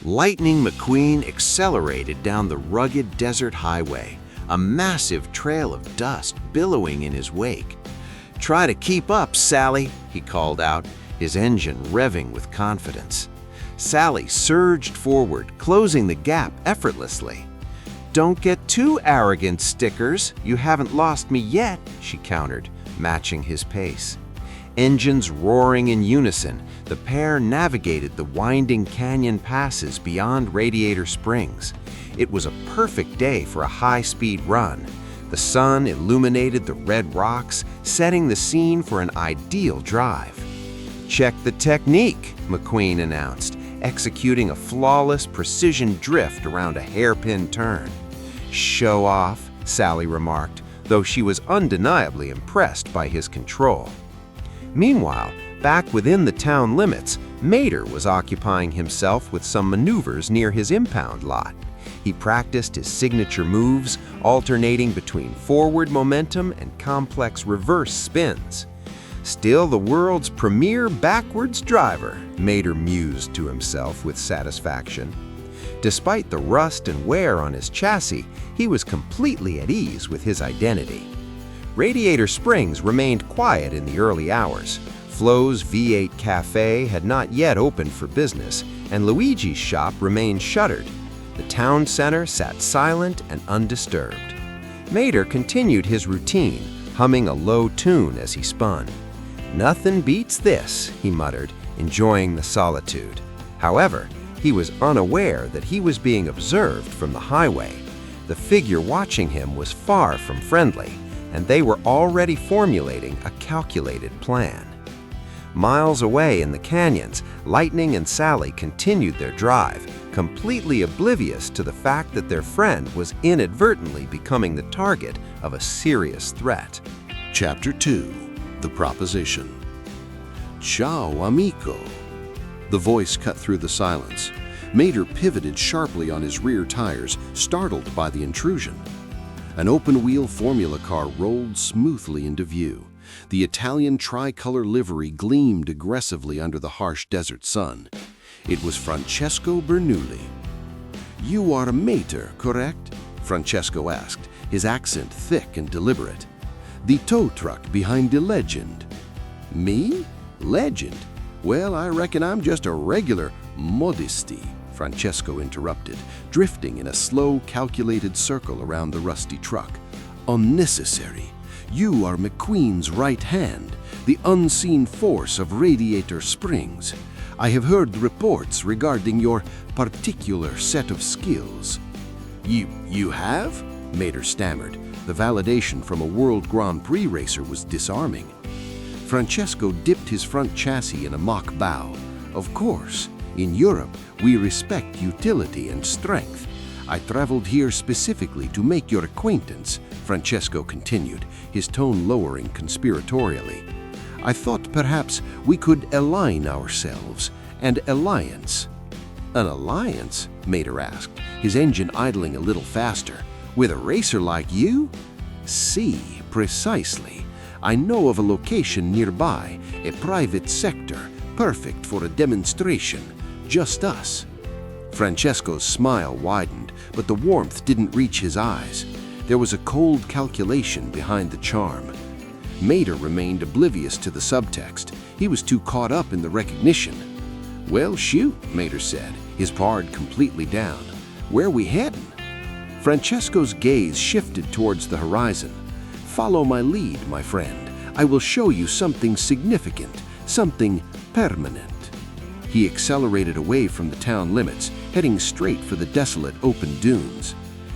Lightning McQueen accelerated down the rugged desert highway, a massive trail of dust billowing in his wake. "Try to keep up, Sally," he called out, his engine revving with confidence. Sally surged forward, closing the gap effortlessly. "Don't get too arrogant, Stickers. You haven't lost me yet," she countered, matching his pace. Engines roaring in unison, the pair navigated the winding canyon passes beyond Radiator Springs. It was a perfect day for a high-speed run. The sun illuminated the red rocks, setting the scene for an ideal drive. "Check the technique," McQueen announced, executing a flawless precision drift around a hairpin turn. "Show off," Sally remarked, though she was undeniably impressed by his control. Meanwhile, back within the town limits, Mater was occupying himself with some maneuvers near his impound lot. He practiced his signature moves, alternating between forward momentum and complex reverse spins. "Still the world's premier backwards driver," Mater mused to himself with satisfaction. Despite the rust and wear on his chassis, he was completely at ease with his identity. Radiator Springs remained quiet in the early hours. Flo's V8 Cafe had not yet opened for business, and Luigi's shop remained shuttered. The town center sat silent and undisturbed. Mater continued his routine, humming a low tune as he spun. "Nothing beats this," he muttered, enjoying the solitude. However, he was unaware that he was being observed from the highway. The figure watching him was far from friendly, and they were already formulating a calculated plan. Miles away in the canyons, Lightning and Sally continued their drive, completely oblivious to the fact that their friend was inadvertently becoming the target of a serious threat. Chapter 2. The Proposition. "Ciao, amico." The voice cut through the silence. Mater pivoted sharply on his rear tires, startled by the intrusion. An open-wheel Formula car rolled smoothly into view. The Italian tricolor livery gleamed aggressively under the harsh desert sun. It was Francesco Bernoulli. "You are Mater, correct?" Francesco asked, his accent thick and deliberate. "The tow truck behind the legend." "Me? Legend? Well, I reckon I'm just a regular modesty," Francesco interrupted, drifting in a slow, calculated circle around the rusty truck. "Unnecessary. You are McQueen's right hand, the unseen force of Radiator Springs. I have heard reports regarding your particular set of skills." You have?" Mater stammered. The validation from a World Grand Prix racer was disarming. Francesco dipped his front chassis in a mock bow. "Of course. In Europe, we respect utility and strength. I traveled here specifically to make your acquaintance," Francesco continued, his tone lowering conspiratorially. "I thought perhaps we could align ourselves, an alliance." "An alliance?" Mater asked, his engine idling a little faster. "With a racer like you?" "See, precisely. I know of a location nearby, a private sector, perfect for a demonstration. Just us." Francesco's smile widened, but the warmth didn't reach his eyes. There was a cold calculation behind the charm. Mater remained oblivious to the subtext. He was too caught up in the recognition. "Well, shoot," Mater said, his pard completely down. "Where we heading?" Francesco's gaze shifted towards the horizon. "Follow my lead, my friend. I will show you something significant, something permanent." He accelerated away from the town limits, heading straight for the desolate open dunes.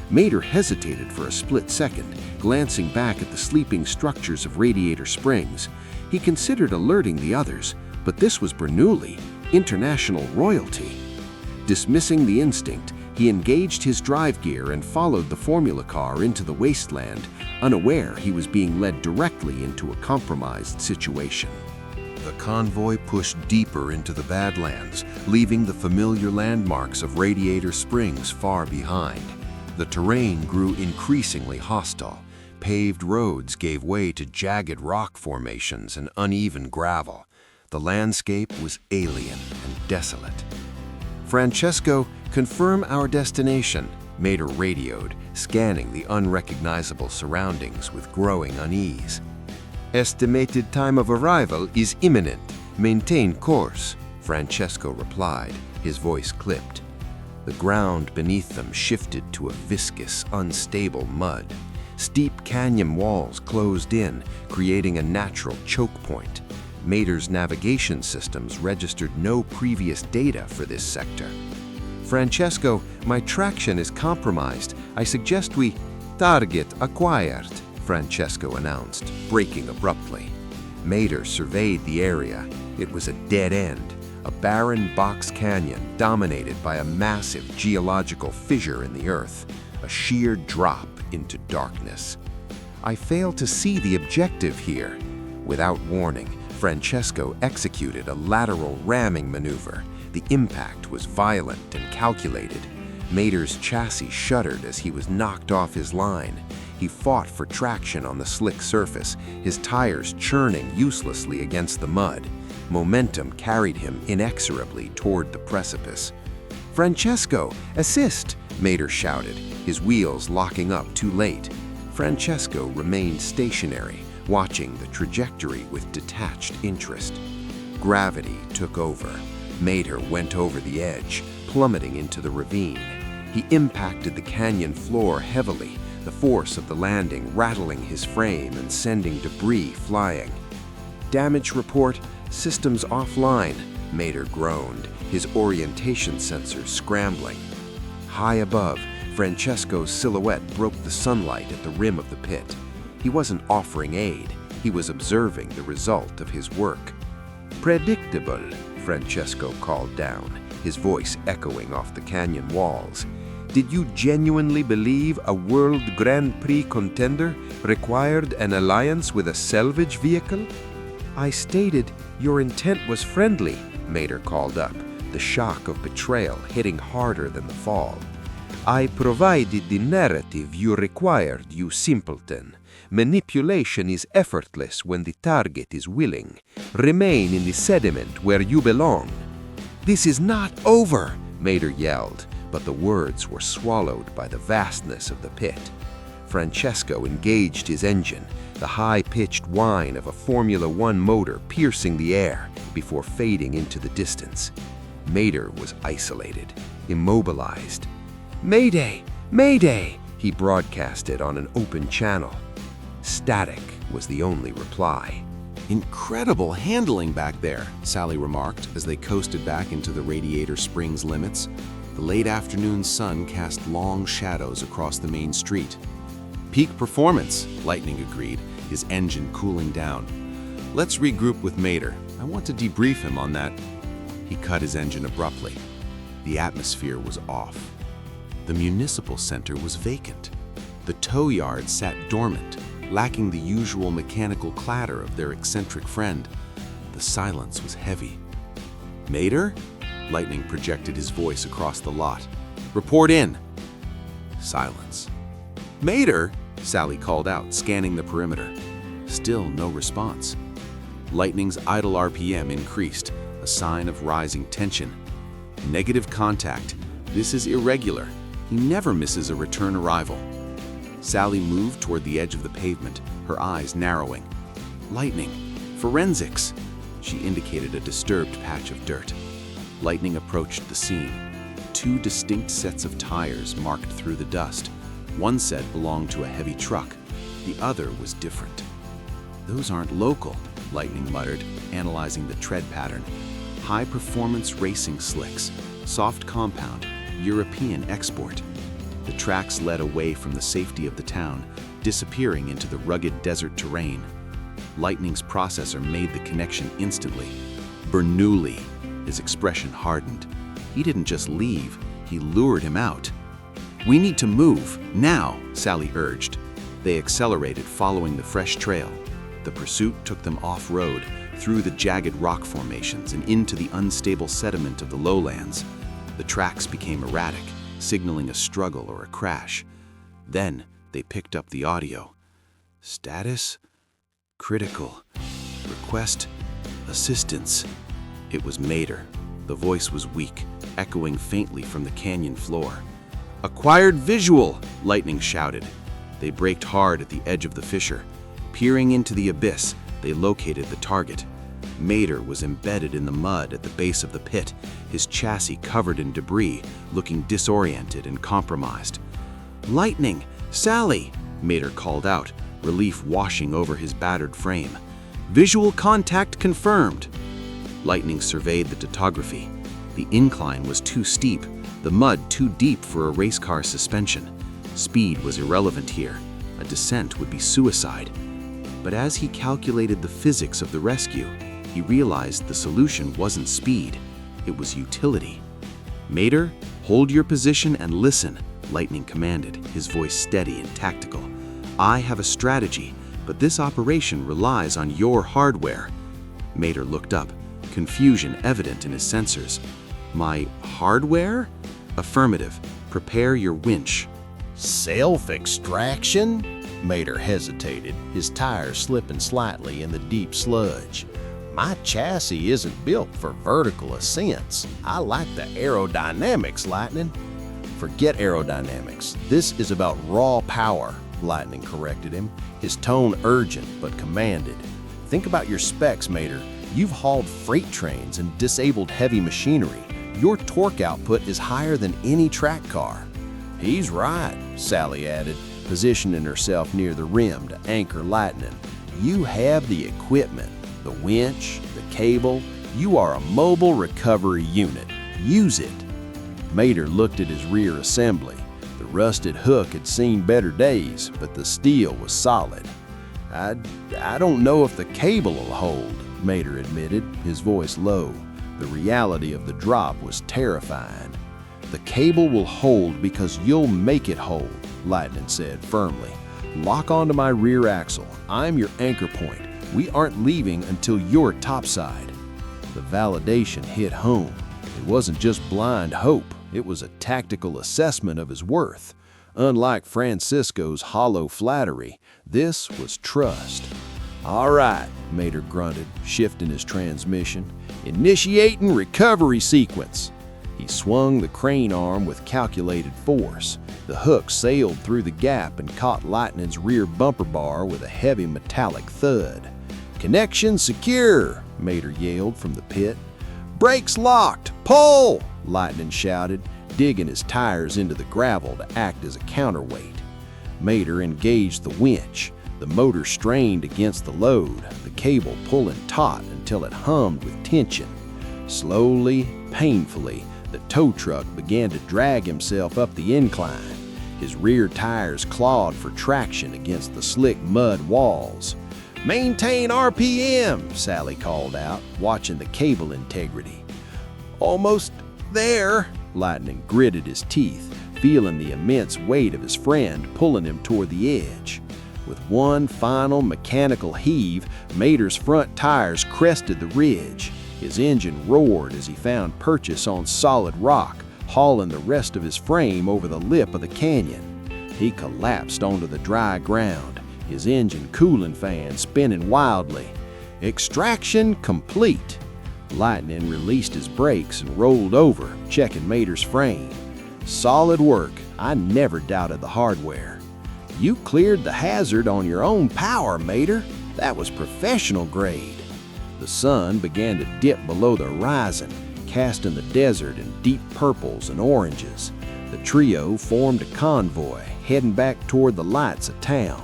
Mater hesitated for a split second, glancing back at the sleeping structures of Radiator Springs. He considered alerting the others, but this was Bernoulli, international royalty. Dismissing the instinct, he engaged his drive gear and followed the Formula car into the wasteland, unaware he was being led directly into a compromised situation. The convoy pushed deeper into the Badlands, leaving the familiar landmarks of Radiator Springs far behind. The terrain grew increasingly hostile. Paved roads gave way to jagged rock formations and uneven gravel. The landscape was alien and desolate. Francesco, confirm our destination, Mater radioed, scanning the unrecognizable surroundings with growing unease. Estimated time of arrival is imminent. Maintain course, Francesco replied, his voice clipped. The ground beneath them shifted to a viscous, unstable mud. Steep canyon walls closed in, creating a natural choke point. Mater's navigation systems registered no previous data for this sector. Francesco, my traction is compromised. I suggest we— Target acquired, Francesco announced, braking abruptly. Mater surveyed the area. It was a dead end, a barren box canyon dominated by a massive geological fissure in the earth, a sheer drop into darkness. I failed to see the objective here. Without warning, Francesco executed a lateral ramming maneuver. The impact was violent and calculated. Mater's chassis shuddered as he was knocked off his line. He fought for traction on the slick surface, his tires churning uselessly against the mud. Momentum carried him inexorably toward the precipice. Francesco, assist! Mater shouted, his wheels locking up too late. Francesco remained stationary, watching the trajectory with detached interest. Gravity took over. Mater went over the edge, plummeting into the ravine. He impacted the canyon floor heavily, the force of the landing rattling his frame and sending debris flying. Damage report, systems offline, Mater groaned, his orientation sensors scrambling. High above, Francesco's silhouette broke the sunlight at the rim of the pit. He wasn't offering aid, he was observing the result of his work. Predictable, Francesco called down, his voice echoing off the canyon walls. Did you genuinely believe a World Grand Prix contender required an alliance with a salvage vehicle? I stated your intent was friendly, Mater called up, the shock of betrayal hitting harder than the fall. I provided the narrative you required, you simpleton. Manipulation is effortless when the target is willing. Remain in the sediment where you belong. This is not over, Mater yelled, but the words were swallowed by the vastness of the pit. Francesco engaged his engine, the high-pitched whine of a Formula One motor piercing the air before fading into the distance. Mater was isolated, immobilized. Mayday! Mayday! He broadcasted on an open channel. Static was the only reply. Incredible handling back there, Sally remarked as they coasted back into the Radiator Springs limits. The late afternoon sun cast long shadows across the main street. Peak performance, Lightning agreed, his engine cooling down. Let's regroup with Mater. I want to debrief him on that. He cut his engine abruptly. The atmosphere was off. The municipal center was vacant. The tow yard sat dormant, lacking the usual mechanical clatter of their eccentric friend. The silence was heavy. Mater? Lightning projected his voice across the lot. Report in. Silence. Mater? Sally called out, scanning the perimeter. Still no response. Lightning's idle RPM increased, a sign of rising tension. Negative contact. This is irregular. He never misses a return arrival. Sally moved toward the edge of the pavement, her eyes narrowing. Lightning. Forensics. She indicated a disturbed patch of dirt. Lightning approached the scene. Two distinct sets of tires marked through the dust. One set belonged to a heavy truck. The other was different. Those aren't local, Lightning muttered, analyzing the tread pattern. High-performance racing slicks, soft compound, European export. The tracks led away from the safety of the town, disappearing into the rugged desert terrain. Lightning's processor made the connection instantly. Bernoulli. His expression hardened. He didn't just leave, he lured him out. We need to move, now, Sally urged. They accelerated, following the fresh trail. The pursuit took them off-road, through the jagged rock formations and into the unstable sediment of the lowlands. The tracks became erratic, signaling a struggle or a crash. Then they picked up the audio. Status? Critical. Request assistance. It was Mater. The voice was weak, echoing faintly from the canyon floor. "Acquired visual!" Lightning shouted. They braked hard at the edge of the fissure. Peering into the abyss, they located the target. Mater was embedded in the mud at the base of the pit, his chassis covered in debris, looking disoriented and compromised. "Lightning! Sally!" Mater called out, relief washing over his battered frame. "Visual contact confirmed!" Lightning surveyed the topography. The incline was too steep, the mud too deep for a race car suspension. Speed was irrelevant here. A descent would be suicide. But as he calculated the physics of the rescue, he realized the solution wasn't speed, it was utility. "Mater, hold your position and listen," Lightning commanded, his voice steady and tactical. "I have a strategy, but this operation relies on your hardware." Mater looked up, confusion evident in his sensors. "My hardware?" "Affirmative. Prepare your winch." Self-extraction? Mater hesitated, his tires slipping slightly in the deep sludge. My chassis isn't built for vertical ascents. I like the aerodynamics, Lightning. Forget aerodynamics. This is about raw power, Lightning corrected him, his tone urgent but commanded. Think about your specs, Mater. You've hauled freight trains and disabled heavy machinery. Your torque output is higher than any track car. He's right, Sally added, positioning herself near the rim to anchor Lightning. You have the equipment, the winch, the cable. You are a mobile recovery unit. Use it. Mater looked at his rear assembly. The rusted hook had seen better days, but the steel was solid. I don't know if the cable will hold, Mater admitted, his voice low. The reality of the drop was terrifying. The cable will hold because you'll make it hold, Lightning said firmly. Lock onto my rear axle. I'm your anchor point. We aren't leaving until you're topside. The validation hit home. It wasn't just blind hope. It was a tactical assessment of his worth. Unlike Francisco's hollow flattery, this was trust. All right, Mater grunted, shifting his transmission. Initiating recovery sequence. He swung the crane arm with calculated force. The hook sailed through the gap and caught Lightning's rear bumper bar with a heavy metallic thud. Connection secure, Mater yelled from the pit. Brakes locked! Pull! Lightning shouted, digging his tires into the gravel to act as a counterweight. Mater engaged the winch. The motor strained against the load, the cable pulling taut until it hummed with tension. Slowly, painfully, the tow truck began to drag himself up the incline. His rear tires clawed for traction against the slick mud walls. Maintain RPM, Sally called out, watching the cable integrity. Almost there, Lightning gritted his teeth, feeling the immense weight of his friend pulling him toward the edge. With one final mechanical heave, Mater's front tires crested the ridge. His engine roared as he found purchase on solid rock, hauling the rest of his frame over the lip of the canyon. He collapsed onto the dry ground, his engine cooling fan spinning wildly. Extraction complete. Lightning released his brakes and rolled over, checking Mater's frame. Solid work. I never doubted the hardware. You cleared the hazard on your own power, Mater. That was professional grade. The sun began to dip below the horizon, casting the desert in deep purples and oranges. The trio formed a convoy, heading back toward the lights of town.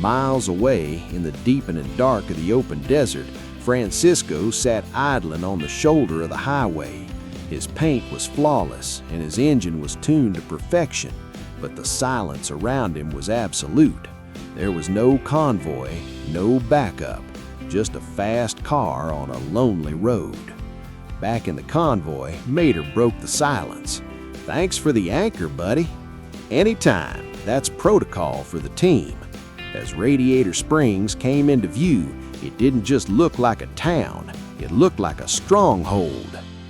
Miles away, in the deepening dark of the open desert, Francisco sat idling on the shoulder of the highway. His paint was flawless, and his engine was tuned to perfection, but the silence around him was absolute. There was no convoy, no backup, just a fast car on a lonely road. Back in the convoy, Mater broke the silence. Thanks for the anchor, buddy. Anytime, that's protocol for the team. As Radiator Springs came into view, it didn't just look like a town, it looked like a stronghold.